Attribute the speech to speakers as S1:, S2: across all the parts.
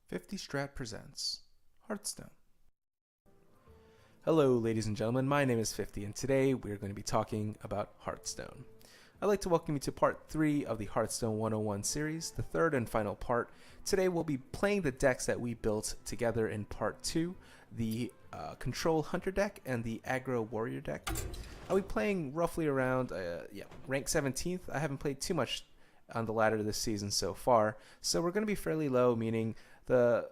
S1: 50 Strat presents Hearthstone. Hello ladies and gentlemen, my name is 50 and today we're going to be talking about Hearthstone. I'd like to welcome you to part 3 of the Hearthstone 101 series, the third and final part. Today we'll be playing the decks that we built together in part 2, the Control Hunter deck and the Aggro Warrior deck. I'll be playing roughly around rank 17th. I haven't played too much on the ladder this season so far, so we're going to be fairly low, meaning the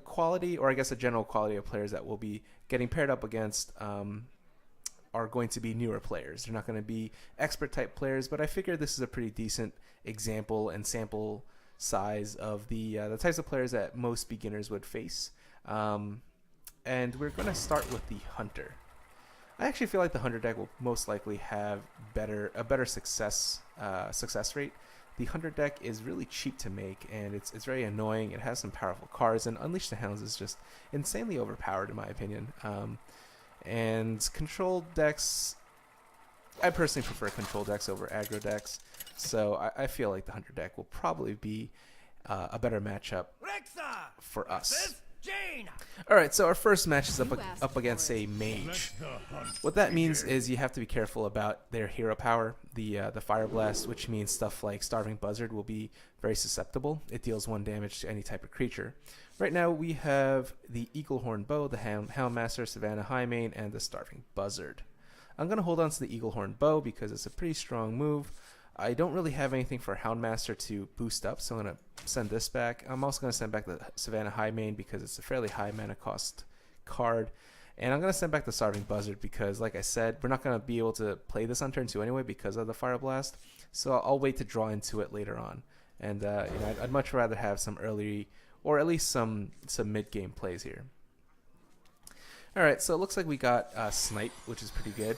S1: quality, or I guess the general quality of players that we'll be getting paired up against are going to be newer players. They're not going to be expert type players, but I figure this is a pretty decent example and sample size of the types of players that most beginners would face. And we're going to start with the Hunter. I actually feel like the Hunter deck will most likely have a better success rate. The Hunter deck is really cheap to make, and it's very annoying. It has some powerful cards, and Unleash the Hounds is just insanely overpowered in my opinion. And control decks, I personally prefer control decks over aggro decks, so I feel like the Hunter deck will probably be a better matchup for us. Alright, so our first match is up against a mage. What that means is you have to be careful about their hero power, the Fire Blast, which means stuff like Starving Buzzard will be very susceptible. It deals 1 damage to any type of creature. Right now we have the Eaglehorn Bow, the Houndmaster, Savannah Highmane, and the Starving Buzzard. I'm going to hold on to the Eaglehorn Bow because it's a pretty strong move. I don't really have anything for Houndmaster to boost up, so I'm going to send this back. I'm also going to send back the Savannah Highmane because it's a fairly high mana cost card. And I'm going to send back the Starving Buzzard because, like I said, we're not going to be able to play this on turn 2 anyway because of the Fire Blast. So I'll wait to draw into it later on. And I'd much rather have some early, or at least some mid-game plays here. Alright, so it looks like we got Snipe, which is pretty good.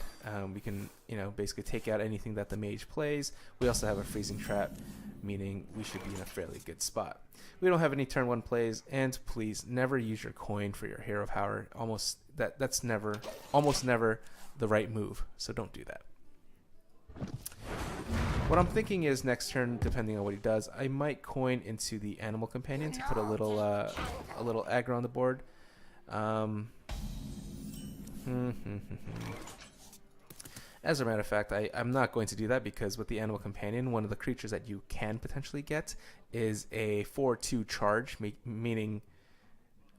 S1: We can, basically take out anything that the mage plays. We also have a Freezing Trap, meaning we should be in a fairly good spot. We don't have any turn 1 plays, and please never use your coin for your hero power. That's almost never the right move, so don't do that. What I'm thinking is next turn, depending on what he does, I might coin into the Animal Companion to put a little aggro on the board. As a matter of fact, I'm not going to do that because with the Animal Companion, one of the creatures that you can potentially get is a 4/2 charge, meaning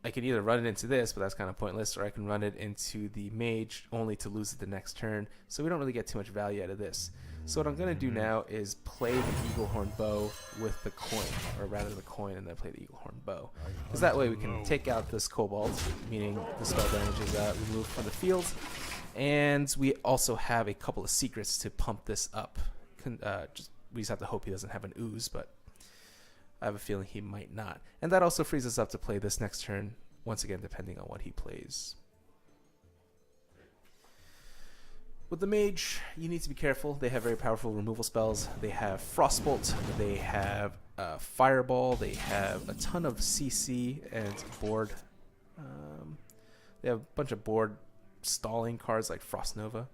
S1: I can either run it into this, but that's kind of pointless, or I can run it into the mage only to lose it the next turn, so we don't really get too much value out of this. So what I'm going to do now is play the Eaglehorn Bow with the coin, or rather the coin and then play the Eaglehorn Bow. Because that way we can take out this Kobold, meaning the spell damage is removed from the field. And we also have a couple of secrets to pump this up. We just have to hope he doesn't have an ooze, but I have a feeling he might not. And that also frees us up to play this next turn, once again depending on what he plays. With the mage, you need to be careful. They have very powerful removal spells. They have Frostbolt, they have Fireball, they have a ton of CC and board. They have a bunch of board stalling cards like Frost Nova.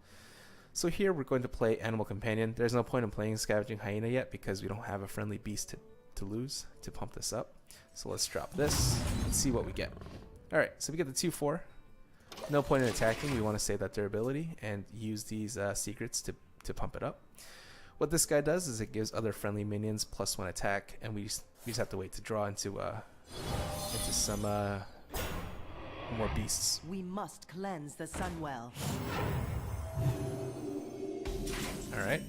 S1: So here we're going to play Animal Companion. There's no point in playing Scavenging Hyena yet because we don't have a friendly beast to lose to pump this up. So let's drop this and see what we get. Alright, so we get the 2/4. No point in attacking. We want to save that durability and use these secrets to pump it up. What this guy does is it gives other friendly minions +1 attack, and we just have to wait to draw into some more beasts.
S2: We must cleanse the Sunwell.
S1: All right.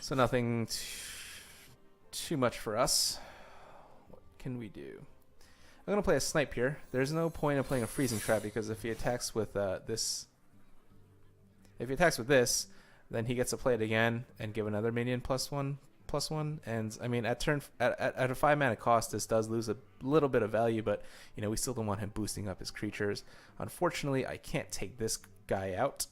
S1: So nothing too much for us. What can we do? I'm going to play a Snipe here. There's no point in playing a Freezing Trap because if he attacks with this, then he gets to play it again and give another minion +1. And I mean, at a 5 mana cost, this does lose a little bit of value, but we still don't want him boosting up his creatures. Unfortunately, I can't take this guy out,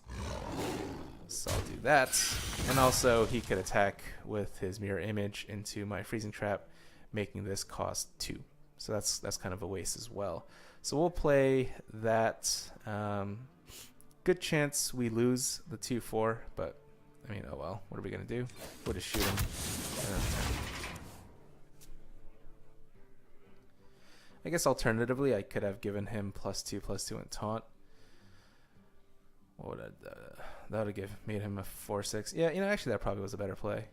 S1: so I'll do that. And also, he could attack with his Mirror Image into my Freezing Trap, making this cost 2. So that's kind of a waste as well. So we'll play that. Good chance we lose the 2/4, but I mean, oh well. What are we gonna do? We'll just shoot him. I guess alternatively, I could have given him +2/+2 and taunt. What would that would have made him a 4/6? Yeah, you know, actually that probably was a better play.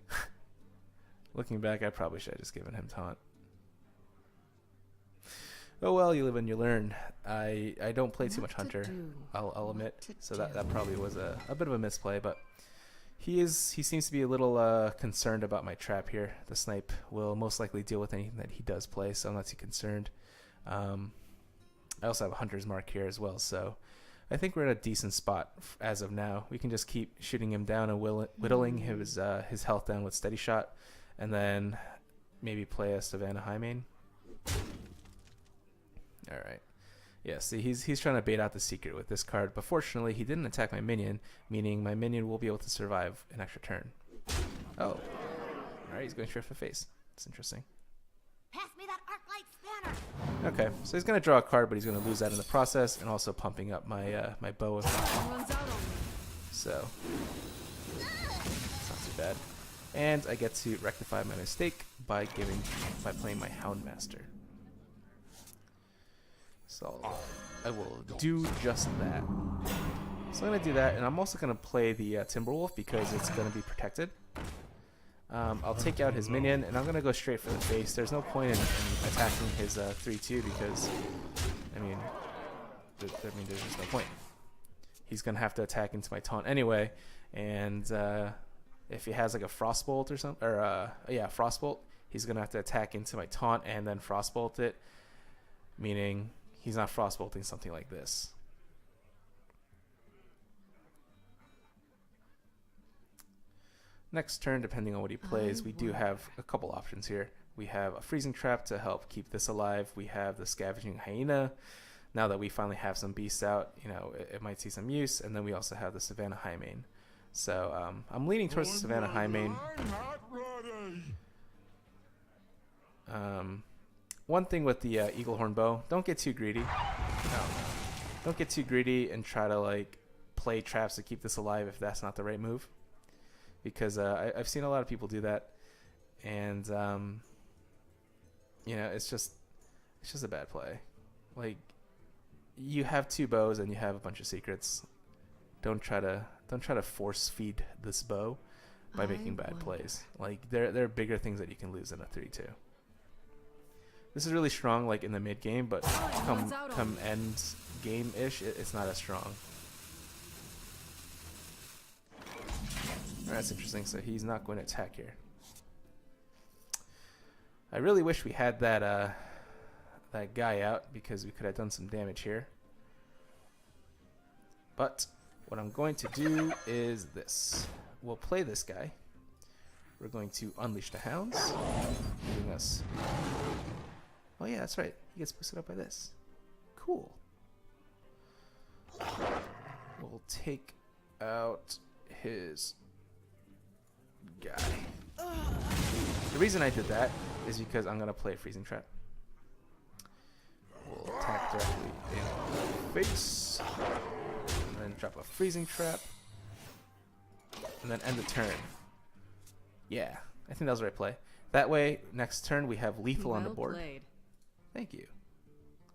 S1: Looking back, I probably should have just given him taunt. Oh well, you live and you learn. I don't play too much Hunter, I'll admit. So that probably was a bit of a misplay, but he seems to be a little concerned about my trap here. The snipe will most likely deal with anything that he does play, so I'm not too concerned. I also have a Hunter's Mark here as well, so I think we're in a decent spot as of now. We can just keep shooting him down and whittling his health down with Steady Shot, and then maybe play a Savannah Highmane. All right. Yeah, see, he's trying to bait out the secret with this card, but fortunately he didn't attack my minion, meaning my minion will be able to survive an extra turn. Oh. All right, he's going straight for face. That's interesting.
S3: Pass me that arc light spanner.
S1: Okay, so he's going to draw a card, but he's going to lose that in the process, and also pumping up my my bow. So, it's not too bad. And I get to rectify my mistake by playing my Houndmaster. So I will do just that. So I'm going to do that, and I'm also going to play the Timberwolf because it's going to be protected. I'll take out his minion, and I'm going to go straight for the face. There's no point in attacking his 3/2 because, I mean, there's just no point. He's going to have to attack into my taunt anyway, and if he has like a Frostbolt or something, or yeah, Frostbolt, he's going to have to attack into my taunt and then Frostbolt it, meaning he's not Frostbolting something like this. Next turn, depending on what he plays, we do have a couple options here. We have a Freezing Trap to help keep this alive. We have the Scavenging Hyena. Now that we finally have some beasts out, you know, it might see some use. And then we also have the Savannah Highmane. So I'm leaning towards the Savannah Highmane. One thing with the Eaglehorn Bow, don't get too greedy. No. Don't get too greedy and try to like play traps to keep this alive if that's not the right move. Because I've seen a lot of people do that, and you know, it's just a bad play. Like, you have 2 bows and you have a bunch of secrets. Don't try to force feed this bow by making bad plays. Like, there are bigger things that you can lose than a 3/2. This is really strong, like in the mid game, but come end game ish, it's not as strong. That's interesting. So he's not going to attack here. I really wish we had that that guy out because we could have done some damage here. But what I'm going to do is this. We'll play this guy. We're going to unleash the hounds, giving us. Oh yeah, that's right. He gets boosted up by this. Cool. We'll take out his guy. The reason I did that is because I'm going to play a Freezing Trap. We'll attack directly in the face, and then drop a Freezing Trap, and then end the turn. Yeah, I think that was the right play. That way, next turn we have lethal on the board.
S2: Played.
S1: Thank you.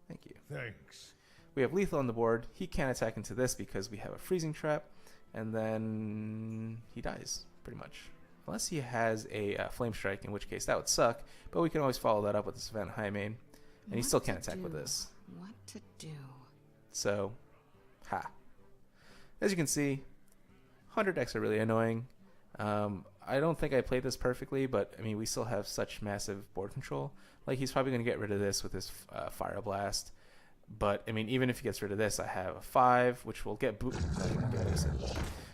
S1: Thank you.
S4: Thanks.
S1: We have lethal on the board. He can't attack into this because we have a Freezing Trap, and then he dies, pretty much. Unless he has a Flame Strike, in which case that would suck, but we can always follow that up with the Savannah Highmane, and he still can't attack with this.
S2: What to do?
S1: So, ha. As you can see, 100 decks are really annoying. I don't think I played this perfectly, but I mean, we still have such massive board control. Like, he's probably going to get rid of this with his Fire Blast. But, I mean, even if he gets rid of this, I have a 5, which will get boosted.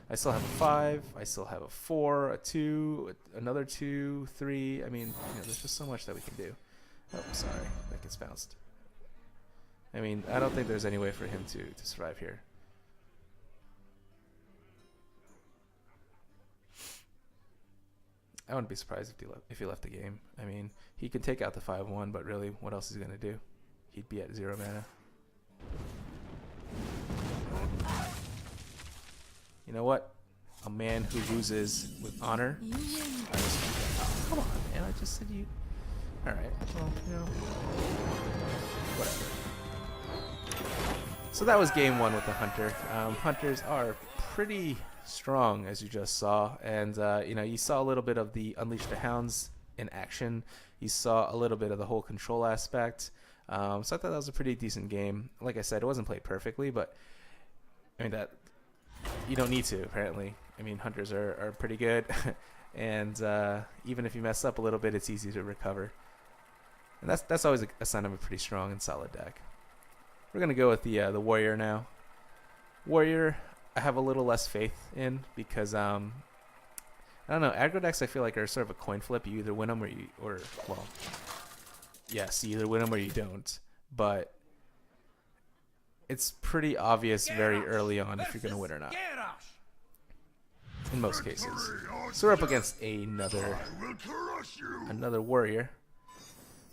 S1: I still have a 5, I still have a 4, a 2, another 2, 3. I mean, you know, there's just so much that we can do. Oh, sorry, that gets bounced. I mean, I don't think there's any way for him to survive here. I wouldn't be surprised if he left the game. I mean, he could take out the 5/1, but really, what else is he going to do? He'd be at 0 mana. You know what? A man who loses with honor. Come on, man. I just said you. Alright. Well, you know. So that was game one with the Hunter. Hunters are pretty strong, as you just saw, and you saw a little bit of the Unleash the Hounds in action. You saw a little bit of the whole control aspect. So I thought that was a pretty decent game. Like I said, it wasn't played perfectly, but I mean that you don't need to, apparently. I mean, Hunters are pretty good, and even if you mess up a little bit, it's easy to recover. And that's always a sign of a pretty strong and solid deck. We're gonna go with the Warrior now. Warrior, I have a little less faith in because I don't know, aggro decks I feel like are sort of a coin flip. You either win them yes, you either win them or you don't. But it's pretty obvious very early on if you're gonna win or not. In most cases. So we're up against another Warrior.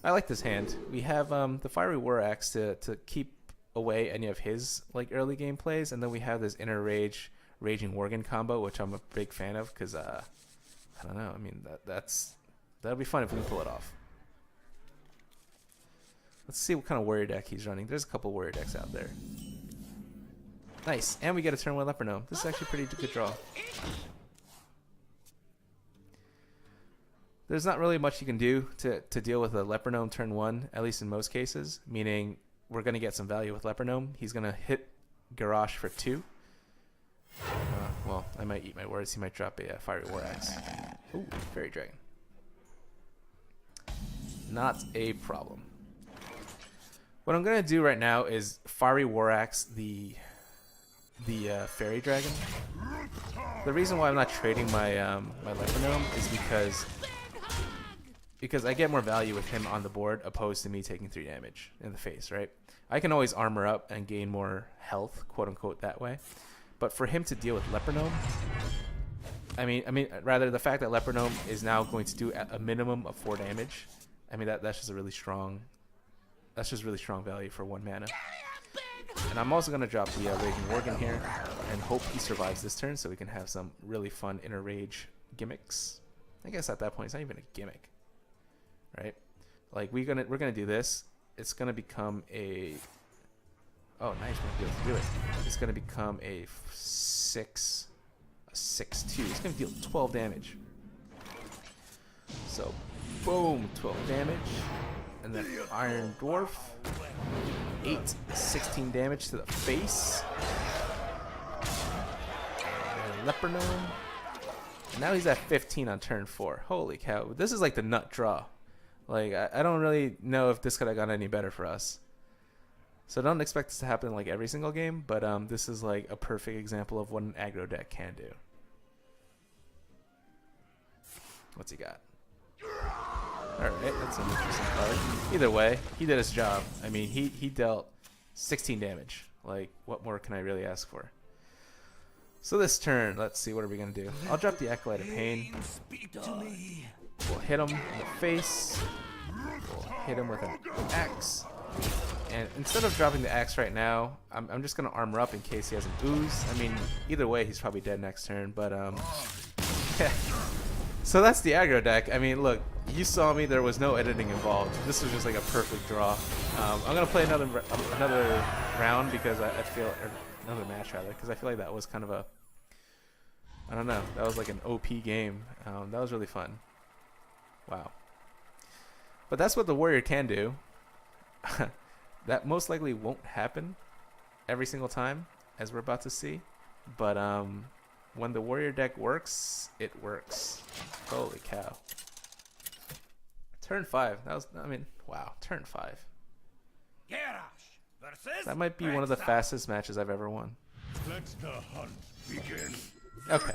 S1: I like this hand. We have the Fiery War Axe to keep away any of his like early game plays, and then we have this Inner Rage Raging Worgen combo, which I'm a big fan of because I don't know. I mean that'll be fun if we can pull it off. Let's see what kind of Warrior deck he's running. There's a couple Warrior decks out there. Nice, and we get a turn 1 Leper Gnome. This is actually a pretty good draw. There's not really much you can do to deal with a Leper Gnome turn 1, at least in most cases, meaning we're going to get some value with Leper Gnome. He's going to hit Garrosh for 2. Well, I might eat my words. He might drop a Fiery War Axe. Ooh, Fairy Dragon. Not a problem. What I'm going to do right now is Fiery War Axe the Fairy Dragon. The reason why I'm not trading my my Leper Gnome is because I get more value with him on the board opposed to me taking 3 damage in the face, right? I can always armor up and gain more health, quote unquote, that way. But for him to deal with Leper Gnome, I mean, rather the fact that Leper Gnome is now going to do a minimum of 4 damage. I mean, that's just a really strong. That's just really strong value for 1 mana. And I'm also going to drop the Raging Worgen here and hope he survives this turn so we can have some really fun Inner Rage gimmicks. I guess at that point it's not even a gimmick, right? Like we're gonna do this. It's gonna become a. Oh, nice! We're gonna be able to do it. It's gonna become a 6-2. It's gonna deal 12 damage. So, boom, 12 damage, and then Iron Dwarf, 16 damage to the face. And Leper Gnome. Now he's at 15 on turn 4. Holy cow. This is like the nut draw. Like, I don't really know if this could have gone any better for us. So don't expect this to happen like every single game, but this is like a perfect example of what an aggro deck can do. What's he got? Alright, that's an interesting card. Either way, he did his job. I mean, he dealt 16 damage. Like, what more can I really ask for? So this turn, let's see, what are we going to do? I'll drop the Acolyte of Pain. We'll hit him in the face. We'll hit him with an axe. And instead of dropping the axe right now, I'm just going to armor up in case he has an ooze. I mean, either way, he's probably dead next turn. But, yeah. So that's the aggro deck. I mean, look, you saw me. There was no editing involved. This was just like a perfect draw. I'm going to play another round because I feel... another match rather, because I feel like that was kind of a, I don't know, that was like an OP game. That was really fun. Wow. But that's what the Warrior can do. That most likely won't happen every single time, as we're about to see. But when the Warrior deck works, it works. Holy cow. Turn 5. That was, I mean, wow. Turn 5. That might be one of the fastest matches I've ever won.
S4: Let the hunt begin.
S1: Okay.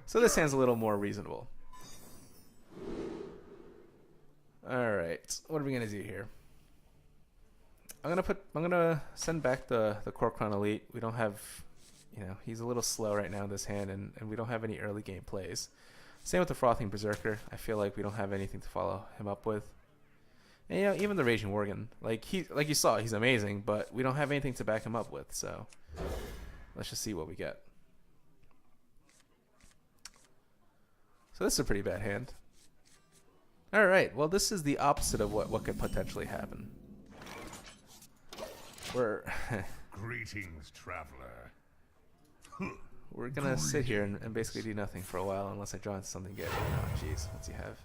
S1: So this hand's a little more reasonable. Alright. What are we gonna do here? I'm gonna send back the Korkron Elite. We don't have, he's a little slow right now in this hand, and we don't have any early game plays. Same with the Frothing Berserker. I feel like we don't have anything to follow him up with. And even the Raging Worgen, like you saw, he's amazing, but we don't have anything to back him up with. So let's just see what we get. So this is a pretty bad hand. All right, well this is the opposite of what could potentially happen. We're
S4: Greetings, traveler.
S1: We're gonna sit here and basically do nothing for a while unless I draw into something good. Oh, jeez. What's he have?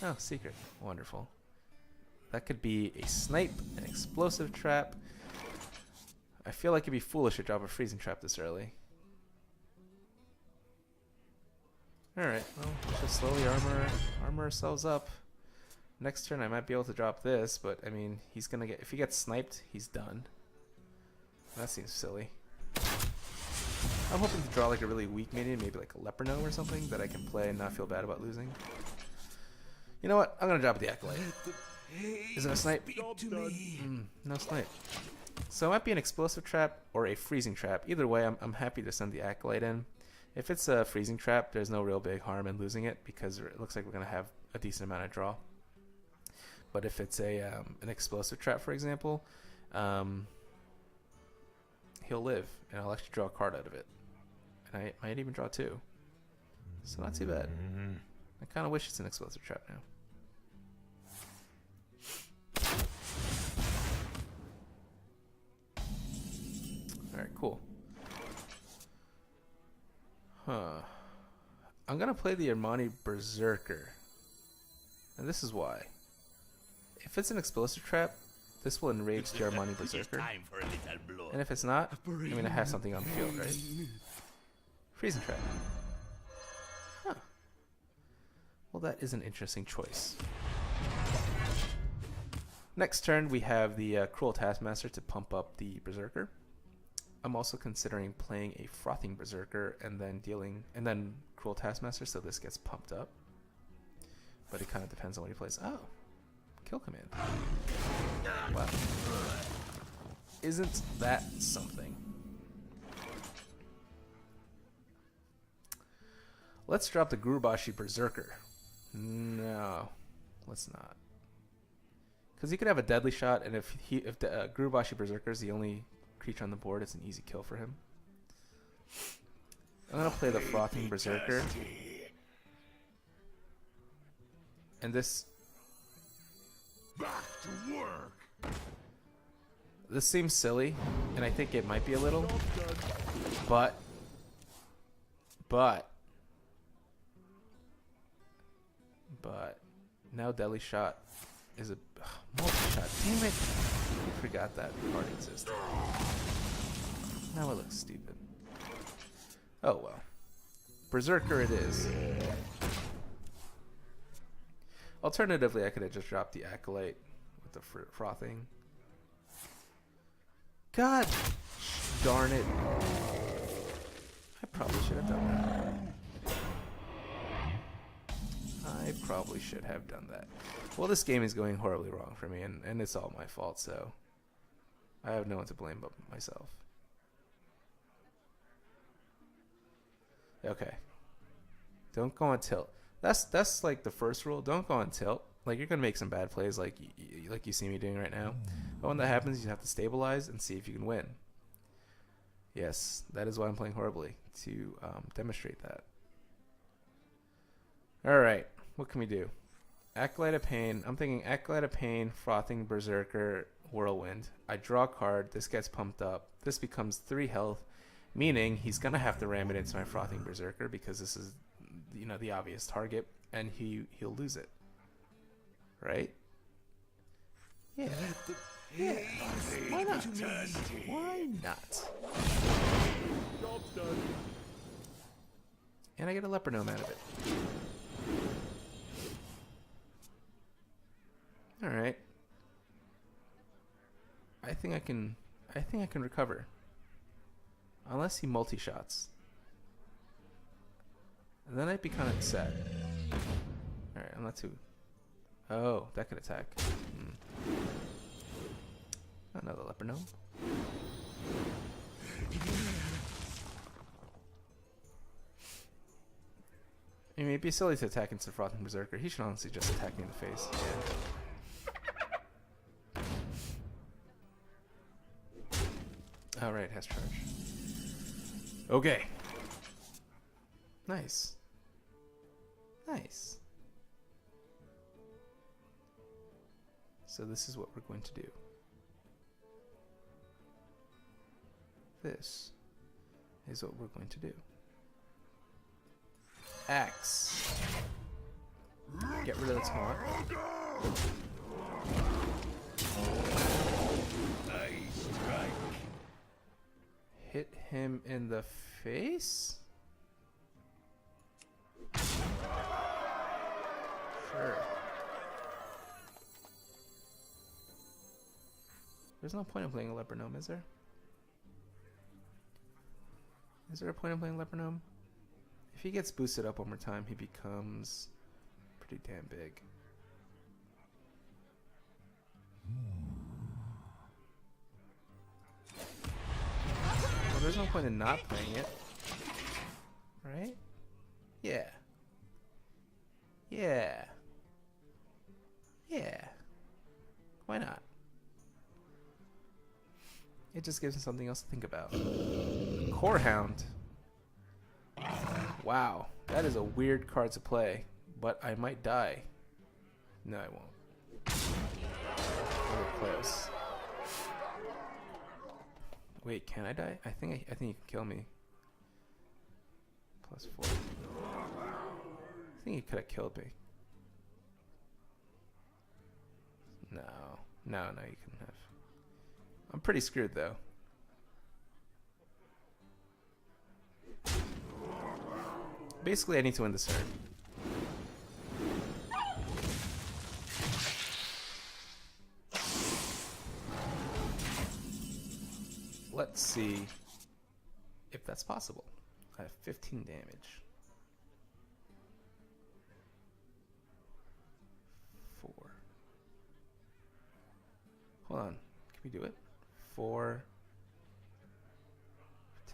S1: Oh, secret. Wonderful. That could be a snipe, an explosive trap. I feel like it'd be foolish to drop a freezing trap this early. Alright, well, let's just slowly armor ourselves up. Next turn I might be able to drop this, but I mean, he's gonna get, if he gets sniped, he's done. That seems silly. I'm hoping to draw like a really weak minion, maybe like a Leperno or something that I can play and not feel bad about losing. You know what? I'm gonna drop the Acolyte. Is it a snipe? No snipe. So it might be an explosive trap or a freezing trap. Either way, I'm happy to send the Acolyte in. If it's a freezing trap, there's no real big harm in losing it because it looks like we're gonna have a decent amount of draw. But if it's a an explosive trap, for example, he'll live, and I'll actually draw a card out of it. And I might even draw two. So not too bad. I kind of wish it's an explosive trap now. Alright, cool. Huh. I'm going to play the Armani Berserker. And this is why. If it's an explosive trap, this will enrage the Armani Berserker. And if it's not, I mean, I have something on the field, right? Freezing trap. Huh. Well, that is an interesting choice. Next turn, we have the Cruel Taskmaster to pump up the Berserker. I'm also considering playing a Frothing Berserker and then Cruel Taskmaster, so this gets pumped up. But it kind of depends on what he plays. Oh, Kill Command. Wow. Isn't that something? Let's drop the Gurubashi Berserker. No, let's not. Because he could have a deadly shot, and if the Gurubashi Berserker is the only creature on the board, it's an easy kill for him. I'm gonna play the Frothing Berserker, and this.
S4: Back to work.
S1: This seems silly, and I think it might be a little, but now deadly shot is a multi-shot. Damn it! I forgot that card existed. Now it looks stupid. Oh well. Berserker it is. Alternatively, I could have just dropped the Acolyte with the Frothing. God darn it. I probably should have done that. I probably should have done that. Well, this game is going horribly wrong for me, and it's all my fault, so I have no one to blame but myself. Okay. Don't go on tilt. That's like the first rule. Don't go on tilt. Like, you're gonna make some bad plays, like you see me doing right now. But when that happens, you have to stabilize and see if you can win. Yes, that is why I'm playing horribly, to demonstrate that. All right, what can we do? Acolyte of Pain. I'm thinking Acolyte of Pain, Frothing Berserker, Whirlwind. I draw a card. This gets pumped up. This becomes 3 health, meaning he's gonna have to ram it into my Frothing Berserker because this is, you know, the obvious target, and he'll lose it. Right? Yeah. Yeah. Why not? Why not? And I get a Leper Gnome out of it. All right. I think I can recover. Unless he multi-shots. And then I'd be kind of sad. Alright, I'm not too... Oh, that could attack. Another Leper Gnome. I mean, it'd be silly to attack into Frothing Berserker. He should honestly just attack me in the face. Yeah. Alright, has charge. Okay. Nice. Nice. So this is what we're going to do. this is what we're going to do. Axe. Get rid of the taunt. Hit him in the face? Sure. There's no point in playing a leper gnome, is there? Is there a point in playing leper gnome? If he gets boosted up one more time, he becomes pretty damn big. Well, there's no point in not playing it. Right? Yeah. Yeah. Yeah. Why not? It just gives him something else to think about. Corehound. Wow, that is a weird card to play, but I might die. No, I won't. We're close. Wait, can I die? I think you can kill me. +4. I think he could have killed me. No, you couldn't have. I'm pretty screwed though. Basically, I need to win this turn. Let's see if that's possible. I have 15 damage. 4. Hold on. Can we do it? 4,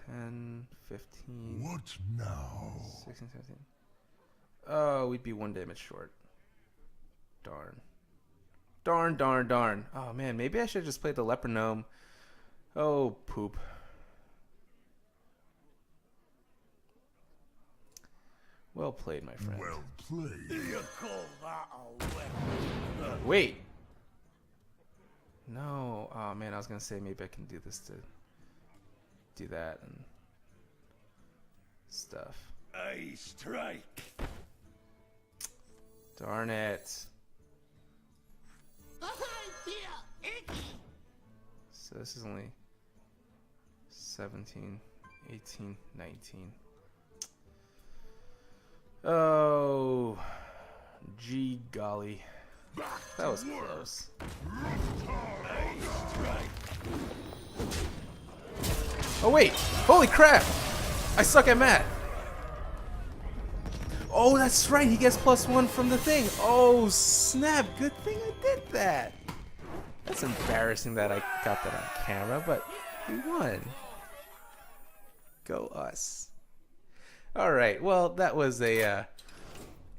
S1: 10, 15.
S4: What now?
S1: 16, 17. Oh, we'd be 1 damage short. Darn. Darn. Oh man, maybe I should just play the leper gnome. Oh, poop. Well played, my friend.
S4: Well played.
S5: You call that a weapon?
S1: Wait. No. Oh man, I was gonna say maybe I can do this to do that and stuff.
S5: I strike.
S1: Darn it.
S3: I feel icky.
S1: So this is only 17, 18, 19. Oh, gee golly. That was close. Oh wait, holy crap! I suck at math. Oh, that's right, he gets +1 from the thing. Oh snap, good thing I did that. That's embarrassing that I got that on camera, but we won. Go us. Alright, well that was a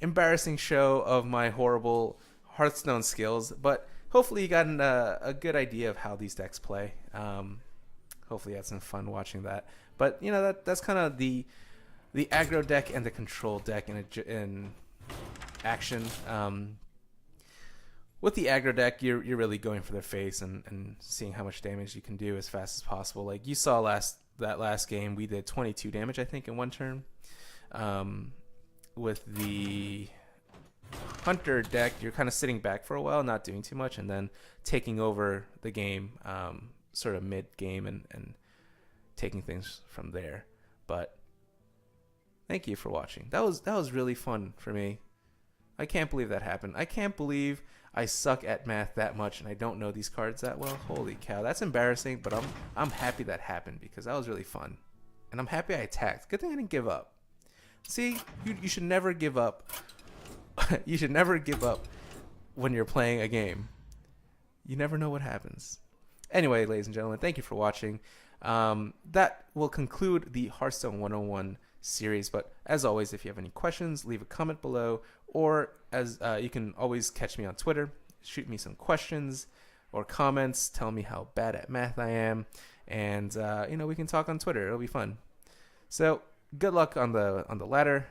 S1: embarrassing show of my horrible Hearthstone skills, but hopefully you got a good idea of how these decks play. Hopefully you had some fun watching that. But you know that's kind of the aggro deck and the control deck in action. With the aggro deck, you're really going for their face and seeing how much damage you can do as fast as possible. Like you saw that last game, we did 22 damage I think in one turn. With the Hunter deck, you're kind of sitting back for a while, not doing too much, and then taking over the game sort of mid-game and taking things from there. But thank you for watching. That was really fun for me. I can't believe that happened. I can't believe I suck at math that much and I don't know these cards that well. Holy cow, that's embarrassing, but I'm happy that happened because that was really fun. And I'm happy I attacked. Good thing I didn't give up. See, you should never give up. You should never give up when you're playing a game. You never know what happens. Anyway, ladies and gentlemen, thank you for watching. That will conclude the Hearthstone 101 series. But as always, if you have any questions, leave a comment below. Or as you can always catch me on Twitter. Shoot me some questions or comments. Tell me how bad at math I am. And, we can talk on Twitter. It'll be fun. So good luck on the ladder.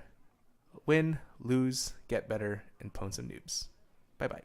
S1: Win, lose, get better, and pwn some noobs. Bye-bye.